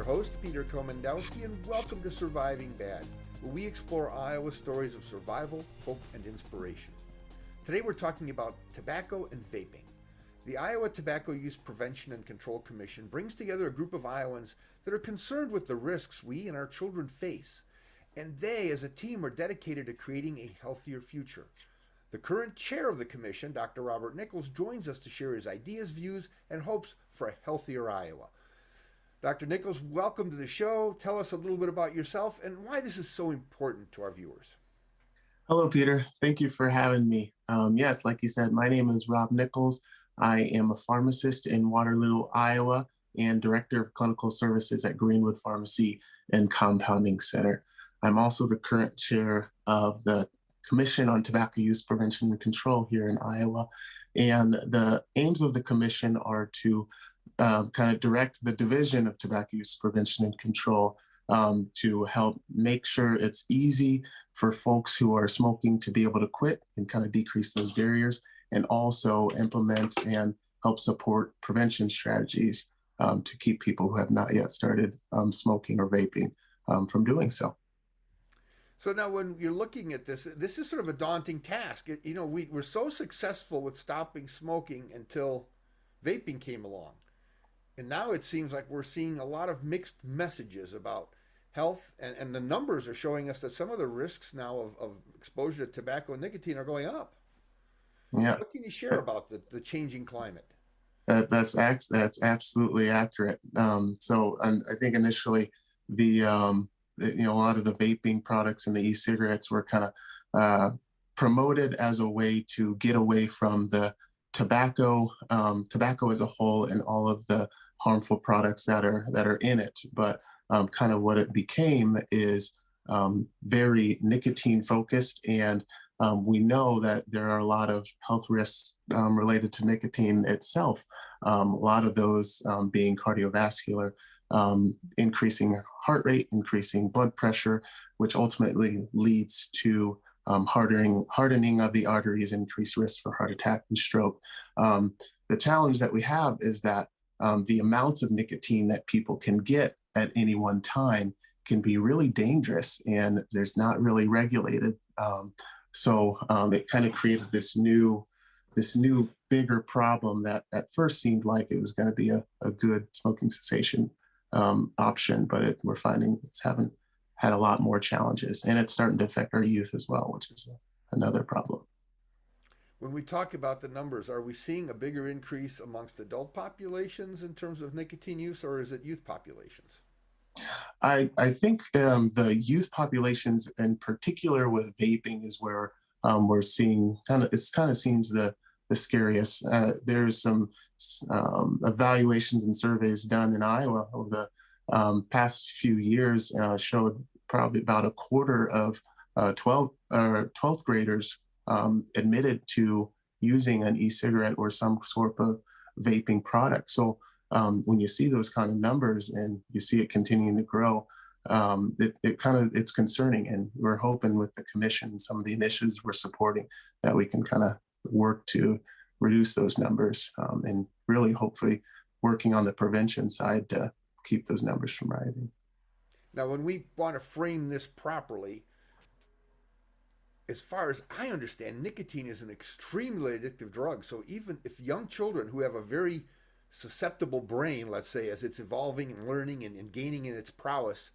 host, Peter Komendowski, and welcome to Surviving Bad, where we explore Iowa stories of survival, hope, and inspiration. Today we're talking about tobacco and vaping. The Iowa Tobacco Use Prevention and Control Commission brings together a group of Iowans that are concerned with the risks we and our children face, and they, as a team, are dedicated to creating a healthier future. The current chair of the commission, Dr. Robert Nichols, joins us to share his ideas, views, and hopes for a healthier Iowa. Dr. Nichols, welcome to the show. Tell us a little bit about yourself and why this is so important to our viewers. Hello, Peter. Thank you for having me. Yes, like you said, my name is Rob Nichols. I am a pharmacist in Waterloo, Iowa, and Director of Clinical Services at Greenwood Pharmacy and Compounding Center. I'm also the current chair of the Commission on Tobacco Use Prevention and Control here in Iowa. And the aims of the commission are to kind of direct the Division of Tobacco Use Prevention and Control to help make sure it's easy for folks who are smoking to be able to quit and kind of decrease those barriers, and also implement and help support prevention strategies to keep people who have not yet started smoking or vaping from doing so. So now when you're looking at this is sort of a daunting task. You know, we were so successful with stopping smoking until vaping came along. And now it seems like we're seeing a lot of mixed messages about health, and the numbers are showing us that some of the risks now of exposure to tobacco and nicotine are going up. Yeah, What can you share about the changing climate? that's absolutely accurate. I think initially a lot of the vaping products and the e-cigarettes were kind of promoted as a way to get away from the tobacco as a whole and all of the harmful products that are in it. But kind of what it became is very nicotine focused, and we know that there are a lot of health risks related to nicotine itself. A lot of those being cardiovascular, increasing heart rate, increasing blood pressure, which ultimately leads to hardening of the arteries, increased risk for heart attack and stroke. The challenge that we have is that the amounts of nicotine that people can get at any one time can be really dangerous, and there's not really regulated. It kind of created this new bigger problem that at first seemed like it was going to be a good smoking cessation option, but we're finding it's haven't had a lot more challenges, and it's starting to affect our youth as well, which is another problem. When we talk about the numbers, are we seeing a bigger increase amongst adult populations in terms of nicotine use, or is it youth populations? I think the youth populations, in particular with vaping, is where we're seeing kind of seems the scariest. There's some evaluations and surveys done in Iowa over the past few years showed probably about a quarter of 12th graders admitted to using an e-cigarette or some sort of vaping product. So when you see those kind of numbers and you see it continuing to grow, it's concerning, and we're hoping with the commission and some of the initiatives we're supporting that we can kind of work to reduce those numbers, and really hopefully working on the prevention side to keep those numbers from rising. Now, when we want to frame this properly, as far as I understand, nicotine is an extremely addictive drug. So even if young children who have a very susceptible brain, let's say, as it's evolving and learning and gaining in its prowess,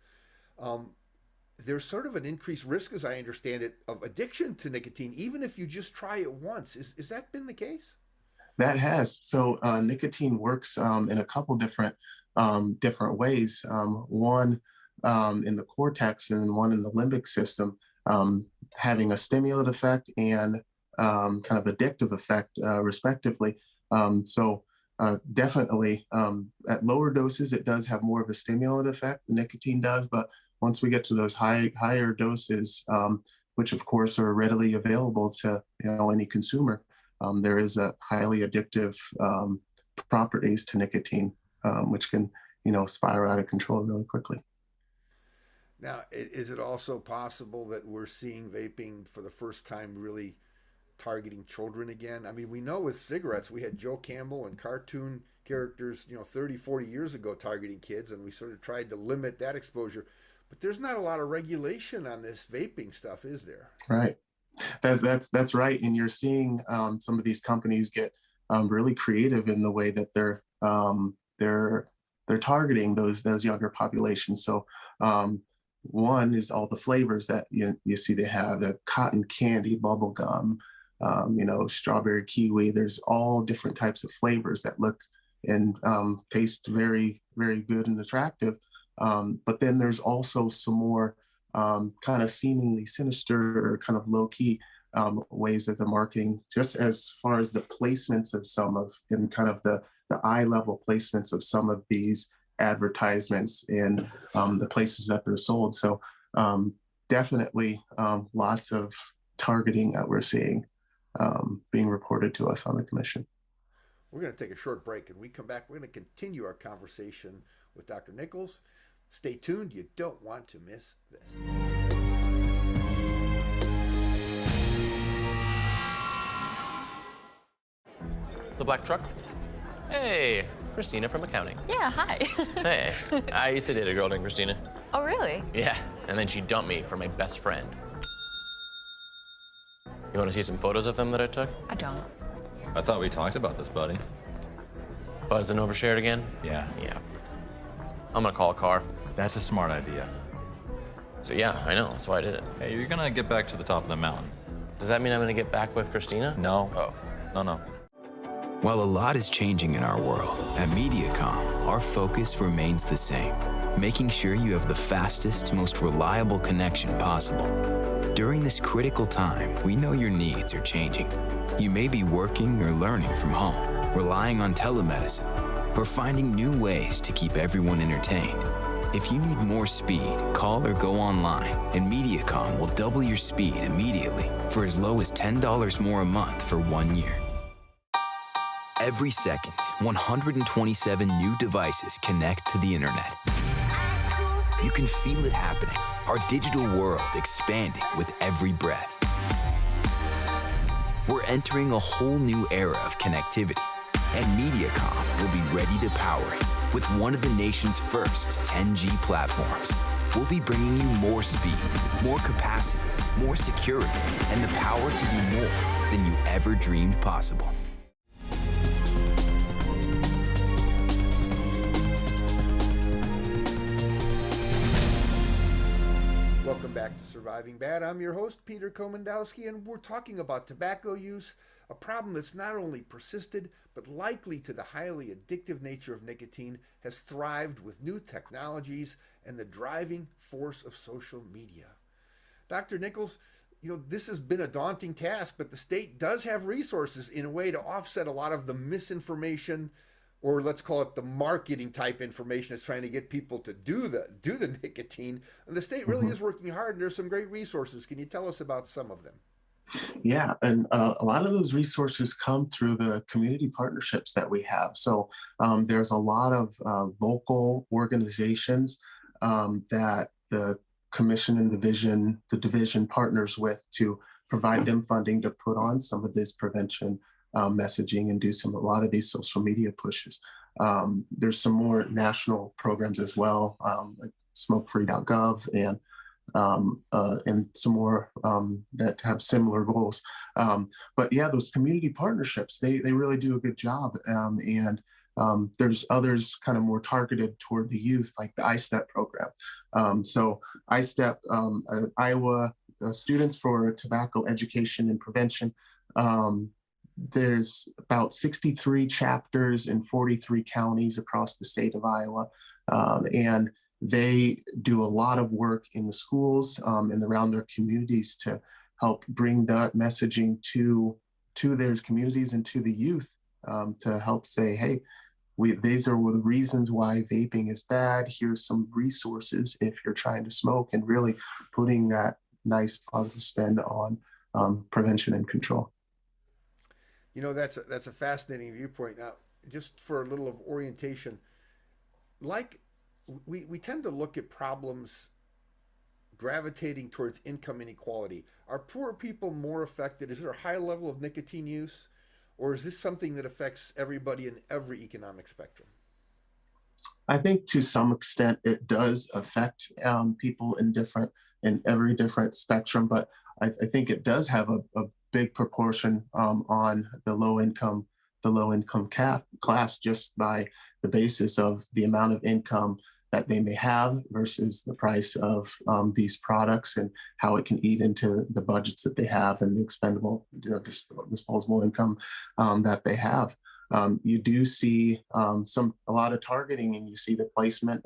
there's sort of an increased risk, as I understand it, of addiction to nicotine, even if you just try it once. Is that been the case? That has. So nicotine works in a couple different ways. One in the cortex and one in the limbic system, having a stimulant effect and kind of addictive effect, respectively. Definitely at lower doses, it does have more of a stimulant effect. Nicotine does, but once we get to those higher doses, which of course are readily available to any consumer, there is a highly addictive properties to nicotine, which can spiral out of control really quickly. Now, is it also possible that we're seeing vaping for the first time really targeting children again? I mean, we know with cigarettes, we had Joe Campbell and cartoon characters, 30, 40 years ago targeting kids, and we sort of tried to limit that exposure. But there's not a lot of regulation on this vaping stuff, is there? Right. That's right. And you're seeing some of these companies get really creative in the way that they're targeting those younger populations. So one is all the flavors that you see they have: the cotton candy, bubble gum, strawberry kiwi. There's all different types of flavors that look and taste very, very good and attractive. But then there's also some more kind of seemingly sinister or kind of low key ways that the marketing, just as far as the placements of some of, and kind of the eye level placements of some of these advertisements in the places that they're sold. So definitely lots of targeting that we're seeing being reported to us on the commission. We're going to take a short break, and we come back. We're going to continue our conversation with Dr. Nichols. Stay tuned. You don't want to miss this. The black truck? Hey, Christina from accounting. Yeah, hi. Hey, I used to date a girl named Christina. Oh, really? Yeah, and then she dumped me for my best friend. You want to see some photos of them that I took? I don't. I thought we talked about this, buddy. Buzzed and overshared again? Yeah. Yeah. I'm gonna call a car. That's a smart idea. So yeah, I know, that's why I did it. Hey, you're gonna get back to the top of the mountain. Does that mean I'm gonna get back with Christina? No. Oh. No. While a lot is changing in our world, at MediaCom, our focus remains the same, making sure you have the fastest, most reliable connection possible. During this critical time, we know your needs are changing. You may be working or learning from home, relying on telemedicine, or finding new ways to keep everyone entertained. If you need more speed, call or go online, and MediaCom will double your speed immediately for as low as $10 more a month for 1 year. Every second, 127 new devices connect to the internet. You can feel it happening, our digital world expanding with every breath. We're entering a whole new era of connectivity, and MediaCom will be ready to power it with one of the nation's first 10G platforms. We'll be bringing you more speed, more capacity, more security, and the power to do more than you ever dreamed possible. Welcome back to Surviving Bad. I'm your host, Peter Komendowski, and we're talking about tobacco use, a problem that's not only persisted, but likely to the highly addictive nature of nicotine has thrived with new technologies and the driving force of social media. Dr. Nichols, this has been a daunting task, but the state does have resources in a way to offset a lot of the misinformation, or let's call it the marketing type information that's trying to get people to do the nicotine. And the state really is working hard, and there's some great resources. Can you tell us about some of them? Yeah, and a lot of those resources come through the community partnerships that we have. So there's a lot of local organizations that the commission and the division partners with to provide them funding to put on some of this prevention messaging and do a lot of these social media pushes. There's some more national programs as well, like smokefree.gov and some more that have similar goals. But yeah, those community partnerships, they really do a good job. And there's others kind of more targeted toward the youth, like the iStep program. So iStep, Iowa Students for Tobacco Education and Prevention, there's about 63 chapters in 43 counties across the state of Iowa. And they do a lot of work in the schools and around their communities to help bring that messaging to their communities and to the youth to help say, hey, these are the reasons why vaping is bad. Here's some resources if you're trying to smoke, and really putting that nice positive spin on prevention and control. That's a fascinating viewpoint. Now, just for a little of orientation, like we tend to look at problems gravitating towards income inequality. Are poor people more affected? Is there a high level of nicotine use? Or is this something that affects everybody in every economic spectrum? I think to some extent it does affect people in every different spectrum, but I think it does have a big proportion on the low income class, just by the basis of the amount of income that they may have versus the price of these products and how it can eat into the budgets that they have and the expendable, disposable income that they have. You do see a lot of targeting, and you see the placement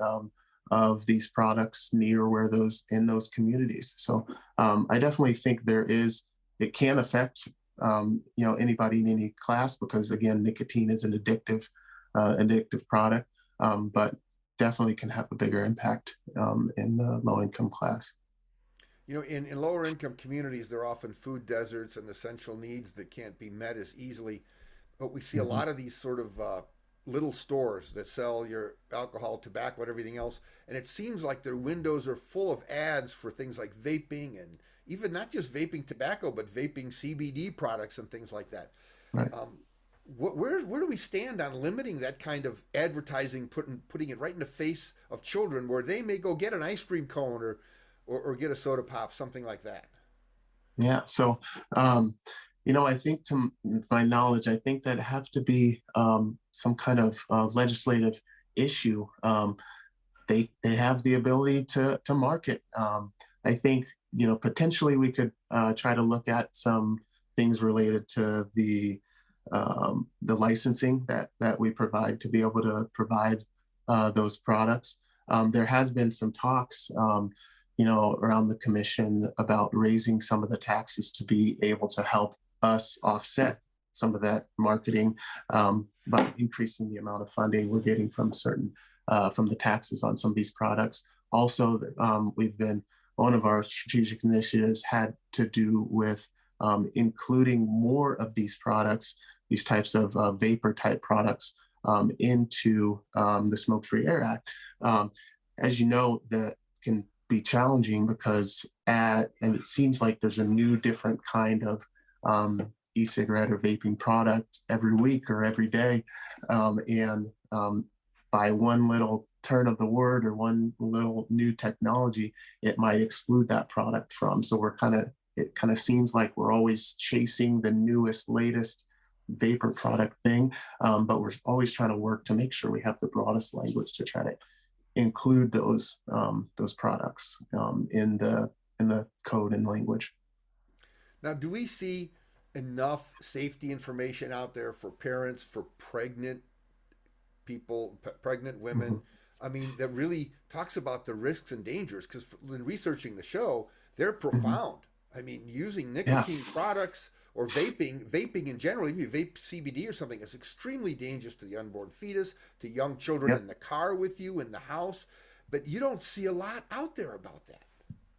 of these products near where in those communities. So I definitely think it can affect anybody in any class, because again, nicotine is an addictive product, but definitely can have a bigger impact in the low income class. In lower income communities, there are often food deserts and essential needs that can't be met as easily. But we see a lot of these sort of little stores that sell your alcohol, tobacco, and everything else. And it seems like their windows are full of ads for things like vaping, and even not just vaping tobacco, but vaping CBD products and things like that. Right. Where do we stand on limiting that kind of advertising, putting it right in the face of children, where they may go get an ice cream cone or get a soda pop, something like that? Yeah. So, I think, to my knowledge, I think that have to be some kind of legislative issue. They have the ability to market. I think potentially we could try to look at some things related to the licensing that we provide to be able to provide those products. There has been some talks, around the commission about raising some of the taxes to be able to help us offset some of that marketing by increasing the amount of funding we're getting from the taxes on some of these products. Also, one of our strategic initiatives had to do with including more of these products, these types of vapor type products, into the Smoke-Free Air Act. As you know, that can be challenging because and it seems like there's a new different kind of e-cigarette or vaping product every week or every day. And by one little turn of the word or one little new technology, it might exclude that product from. So it kind of seems like we're always chasing the newest, latest vapor product thing, but we're always trying to work to make sure we have the broadest language to try to include those products in the code and language. Now, do we see enough safety information out there for parents, for pregnant people, pregnant women? Mm-hmm. I mean, that really talks about the risks and dangers, because in researching the show, they're profound. Mm-hmm. I mean, using nicotine products or vaping in general, if you vape CBD or something, is extremely dangerous to the unborn fetus, to young children in the car with you, in the house. But you don't see a lot out there about that.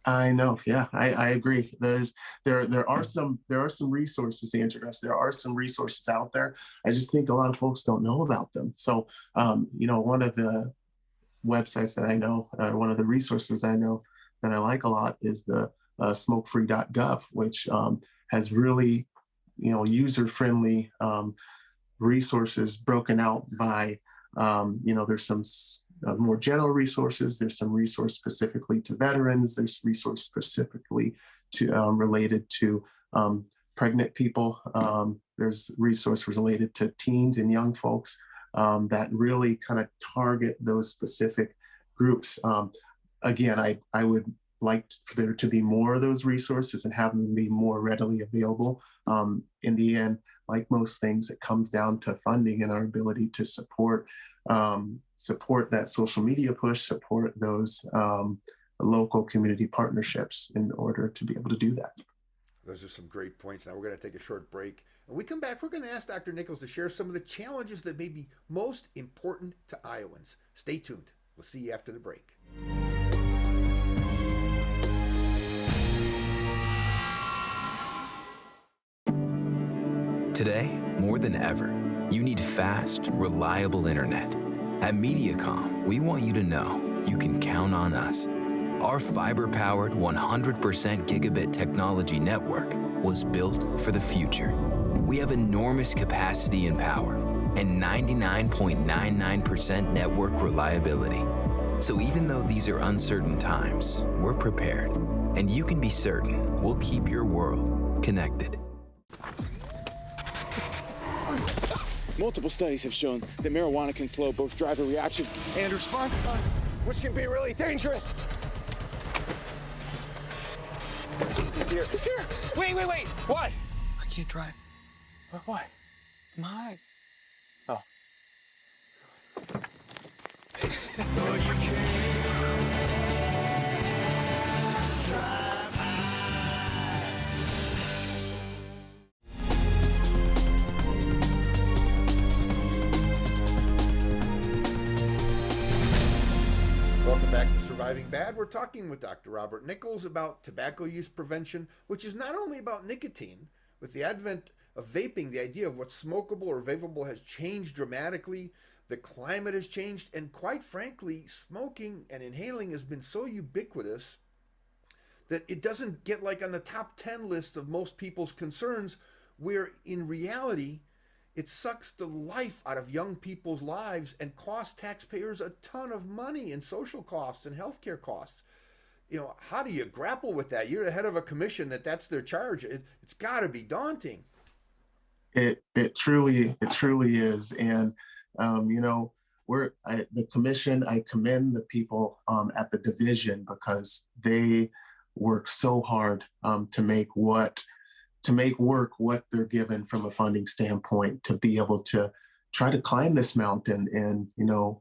I know. Yeah, I agree. There are some resources, Andreas. There are some resources out there. I just think a lot of folks don't know about them. So, one of the websites that I know, one of the resources I know that I like a lot is the smokefree.gov, which has really, user-friendly resources broken out by, there's some more general resources. There's some resource specifically to veterans. There's resource specifically to related to pregnant people. There's resource related to teens and young folks that really kind of target those specific groups. Again, I would like for there to be more of those resources and have them be more readily available. In the end, like most things, it comes down to funding and our ability to support that social media push, support those local community partnerships in order to be able to do that. Those are some great points. Now we're going to take a short break. When we come back, we're going to ask Dr. Nichols to share some of the challenges that may be most important to Iowans. Stay tuned. We'll see you after the break. Today, more than ever, you need fast, reliable internet. At MediaCom, we want you to know you can count on us. Our fiber-powered 100% gigabit technology network was built for the future. We have enormous capacity and power, and 99.99% network reliability. So even though these are uncertain times, we're prepared. And you can be certain we'll keep your world connected. Multiple studies have shown that marijuana can slow both driver reaction and response time, which can be really dangerous. He's here. He's here. Wait. What? I can't drive. Why? My. Oh. Welcome back to Surviving Bad. We're talking with Dr. Robert Nichols about tobacco use prevention, which is not only about nicotine. With the advent of vaping, the idea of what's smokable or vapable has changed dramatically. The climate has changed, and quite frankly, smoking and inhaling has been so ubiquitous that it doesn't get like on the top 10 list of most people's concerns, where in reality, it sucks the life out of young people's lives and costs taxpayers a ton of money in social costs and healthcare costs. You know, how do you grapple with that? You're the head of a commission that's their charge. It's got to be daunting. It truly is. And, the commission, I commend the people at the division, because they work so hard to make work what they're given from a funding standpoint, to be able to try to climb this mountain and,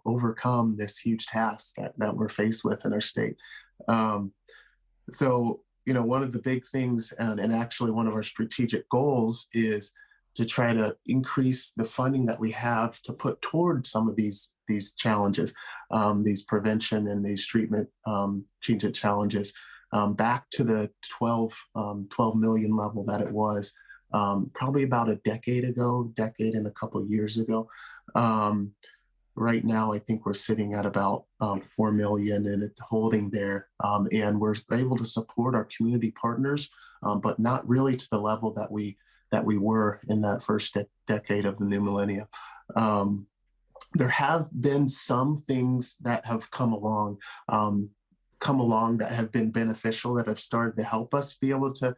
overcome this huge task that we're faced with in our state. So, one of the big things, and actually one of our strategic goals, is to try to increase the funding that we have to put toward some of these challenges, these prevention and these treatment challenges, back to the 12 million level that it was probably about a decade and a couple of years ago. Right now, I think we're sitting at about 4 million, and it's holding there. And we're able to support our community partners, but not really to the level that we were in that first decade of the new millennium. There have been some things that have come along that have been beneficial, that have started to help us be able to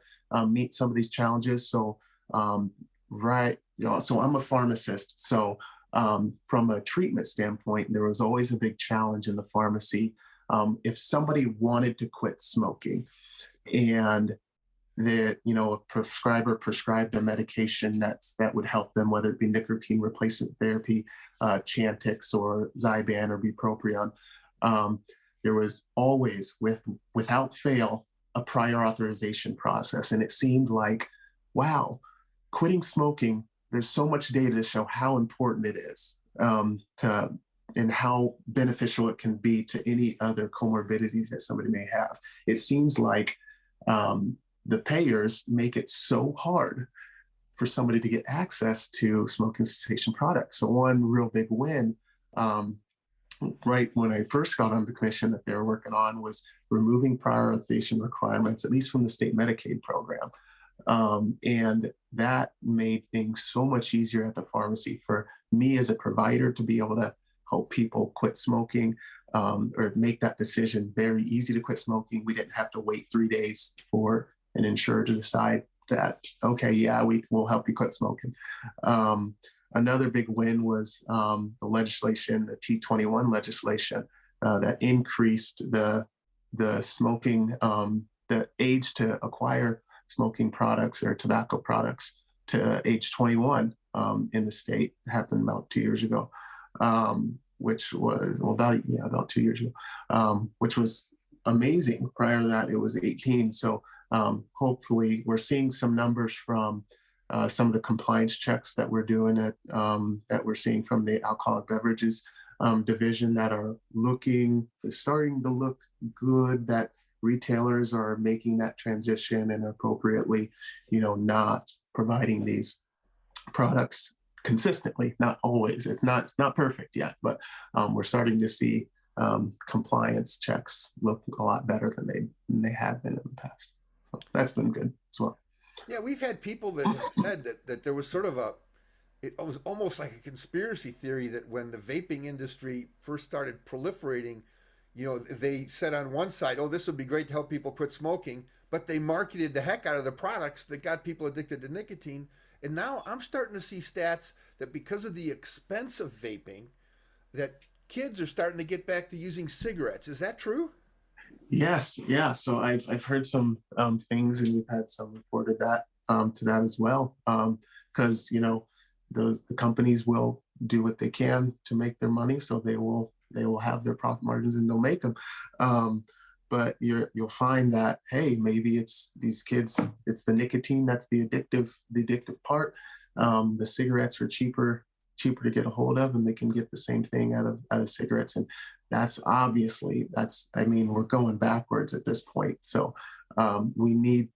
meet some of these challenges. So, so I'm a pharmacist. So from a treatment standpoint, there was always a big challenge in the pharmacy. If somebody wanted to quit smoking, and that, a prescriber prescribed a medication that would help them, whether it be nicotine replacement therapy, Chantix or Zyban or bupropion, there was always, without fail, a prior authorization process. And it seemed like, wow, quitting smoking, there's so much data to show how important it is and how beneficial it can be to any other comorbidities that somebody may have. It seems like the payers make it so hard for somebody to get access to smoking cessation products. So one real big win, right when I first got on the commission, that they were working on, was removing prior authorization requirements, at least from the state Medicaid program. And that made things so much easier at the pharmacy for me as a provider to be able to help people quit smoking, or make that decision very easy to quit smoking. We didn't have to wait 3 days for an insurer to decide that, okay, yeah, we'll help you quit smoking. Another big win was the legislation, the T21 legislation, that increased the smoking, the age to acquire smoking products or tobacco products to age 21 in the state. It happened about 2 years ago, which was about 2 years ago, which was amazing. Prior to that, it was 18. So hopefully we're seeing some numbers from some of the compliance checks that we're doing that we're seeing from the alcoholic beverages division that are starting to look good, that retailers are making that transition and appropriately, not providing these products consistently, not always. It's not perfect yet, but we're starting to see compliance checks look a lot better than they have been in the past. So that's been good as well. Yeah, we've had people that have said that there was sort of it was almost like a conspiracy theory that when the vaping industry first started proliferating, they said on one side, oh, this would be great to help people quit smoking, but they marketed the heck out of the products that got people addicted to nicotine. And now I'm starting to see stats that because of the expense of vaping, that kids are starting to get back to using cigarettes. Is that true? Yes, yeah. So I've heard some things, and we've had some reported that to that as well. Because the companies will do what they can to make their money, so they will have their profit margins and they'll make them. But you'll find that, hey, maybe it's these kids, it's the nicotine that's the addictive part. The cigarettes are cheaper to get a hold of, and they can get the same thing out of cigarettes. And we're going backwards at this point. So we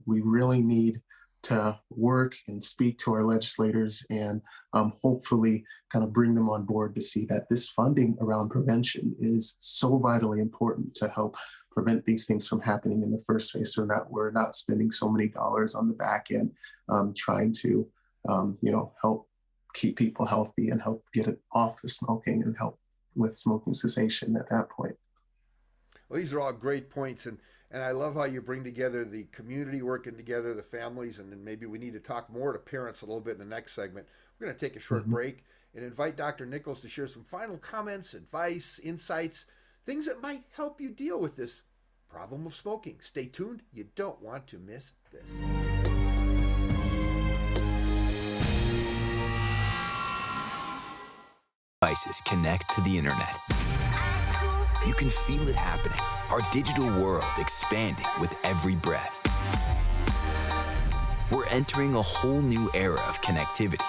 really need to work and speak to our legislators and hopefully kind of bring them on board to see that this funding around prevention is so vitally important to help prevent these things from happening in the first place, so that we're not spending so many dollars on the back end trying to help keep people healthy and help get it off the smoking and help with smoking cessation at that point. Well, these are all great points, and I love how you bring together the community working together, the families, and then maybe we need to talk more to parents a little bit in the next segment. We're going to take a short break and invite Dr. Nichols to share some final comments, advice, insights, things that might help you deal with this problem of smoking. Stay tuned. You don't want to miss this. Devices connect to the internet. You can feel it happening. Our digital world expanding with every breath. We're entering a whole new era of connectivity,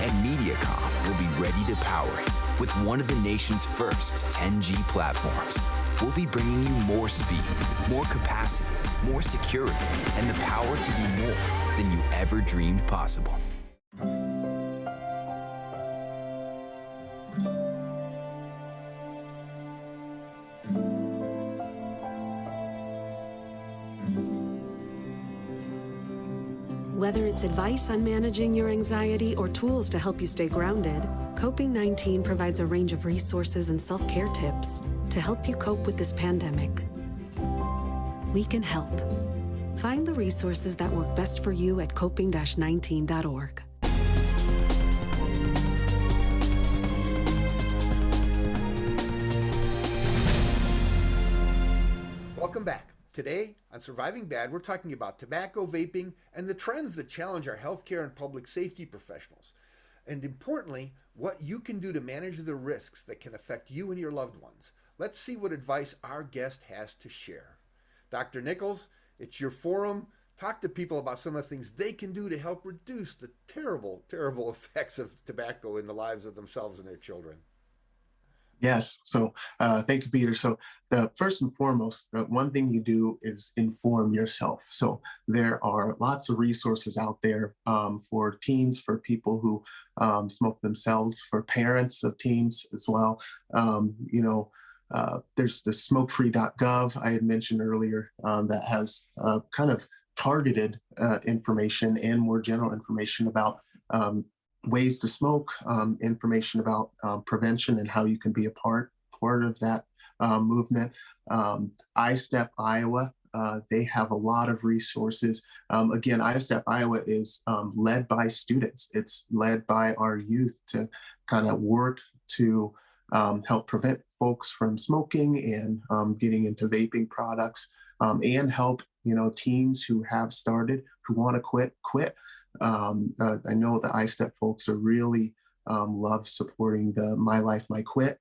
and MediaCom will be ready to power it with one of the nation's first 10G platforms. We'll be bringing you more speed, more capacity, more security, and the power to do more than you ever dreamed possible. Whether it's advice on managing your anxiety or tools to help you stay grounded, Coping-19 provides a range of resources and self-care tips to help you cope with this pandemic. We can help. Find the resources that work best for you at coping-19.org. Welcome back. Today on Surviving Bad, we're talking about tobacco, vaping, and the trends that challenge our healthcare and public safety professionals. And importantly, what you can do to manage the risks that can affect you and your loved ones. Let's see what advice our guest has to share. Dr. Nichols, it's your forum. Talk to people about some of the things they can do to help reduce the terrible, terrible effects of tobacco in the lives of themselves and their children. Yes. So thank you, Peter. So the first and foremost, the one thing you do is inform yourself. So there are lots of resources out there for teens, for people who smoke themselves, for parents of teens as well. There's the smokefree.gov I had mentioned earlier that has kind of targeted information and more general information about ways to smoke, information about prevention and how you can be a part of that movement. iStep Iowa, they have a lot of resources. Again, iStep Iowa is led by students. It's led by our youth to kind of work to help prevent folks from smoking and getting into vaping products, and help teens who have started, who want to quit. I know the iStep folks are really love supporting the My Life, My Quit,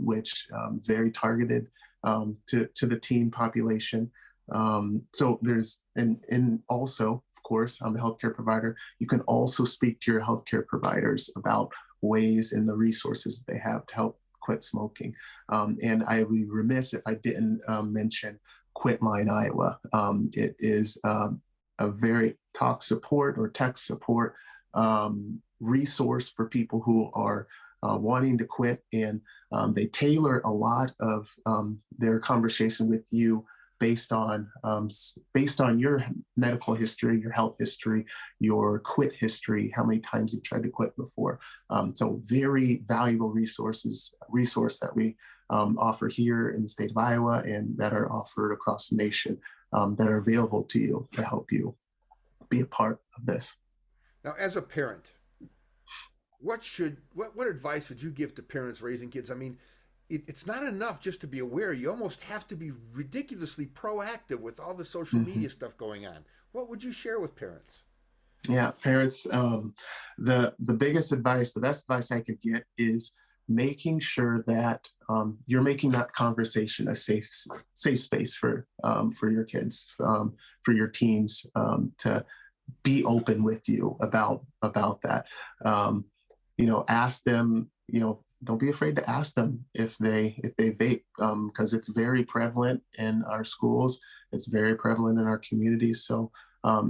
which very targeted to the teen population. So there's, and also, of course, I'm a healthcare provider. You can also speak to your healthcare providers about ways and the resources they have to help quit smoking. And I would be remiss if I didn't mention Quitline Iowa. It is a very tech support resource for people who are wanting to quit, and they tailor a lot of their conversation with you based on your medical history, your health history, your quit history, how many times you've tried to quit before. So very valuable resource that we offer here in the state of Iowa and that are offered across the nation that are available to you to help you be a part of this. Now, as a parent, what advice would you give to parents raising kids? I mean, it's not enough just to be aware. You almost have to be ridiculously proactive with all the social media stuff going on. What would you share with parents? Yeah, parents, the biggest advice, the best advice I could get is making sure that you're making that conversation a safe space for your kids, for your teens, to be open with you about that. Ask them, don't be afraid to ask them if they vape, because it's very prevalent in our schools. It's very prevalent in our communities. So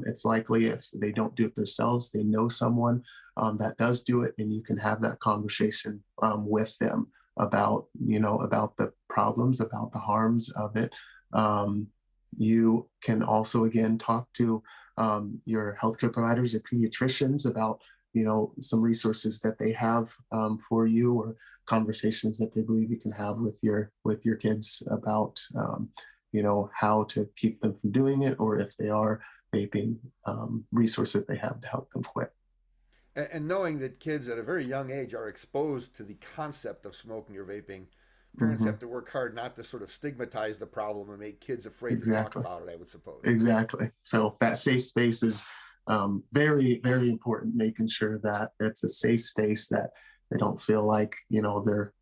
it's likely if they don't do it themselves, they know someone that does do it, and you can have that conversation with them about the problems, about the harms of it. You can also, again, talk to your healthcare providers, your pediatricians about some resources that they have for you, or conversations that they believe you can have with your kids about how to keep them from doing it, or if they are vaping, resources they have to help them quit. And knowing that kids at a very young age are exposed to the concept of smoking or vaping, parents have to work hard not to sort of stigmatize the problem and make kids afraid to talk about it, I would suppose. Exactly. So that safe space is very, very important, making sure that it's a safe space, that they don't feel like, they're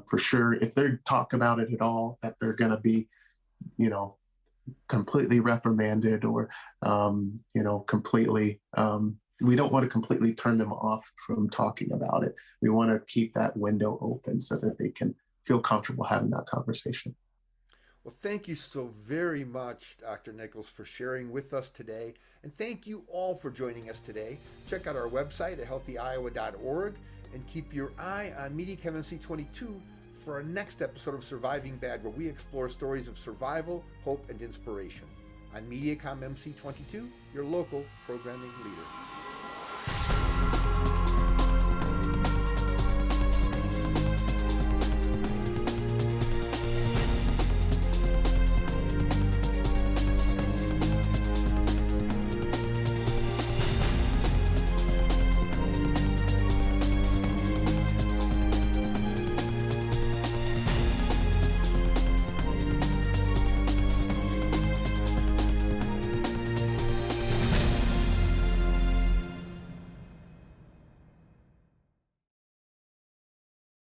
for sure, if they talk about it at all, that they're going to be, completely reprimanded, or, completely, we don't want to completely turn them off from talking about it. We want to keep that window open so that they can feel comfortable having that conversation. Well, thank you so very much, Dr. Nichols, for sharing with us today. And thank you all for joining us today. Check out our website at healthyiowa.org and keep your eye on MediaCom MC22 for our next episode of Surviving Bad, where we explore stories of survival, hope, and inspiration. On MediaCom MC22, your local programming leader.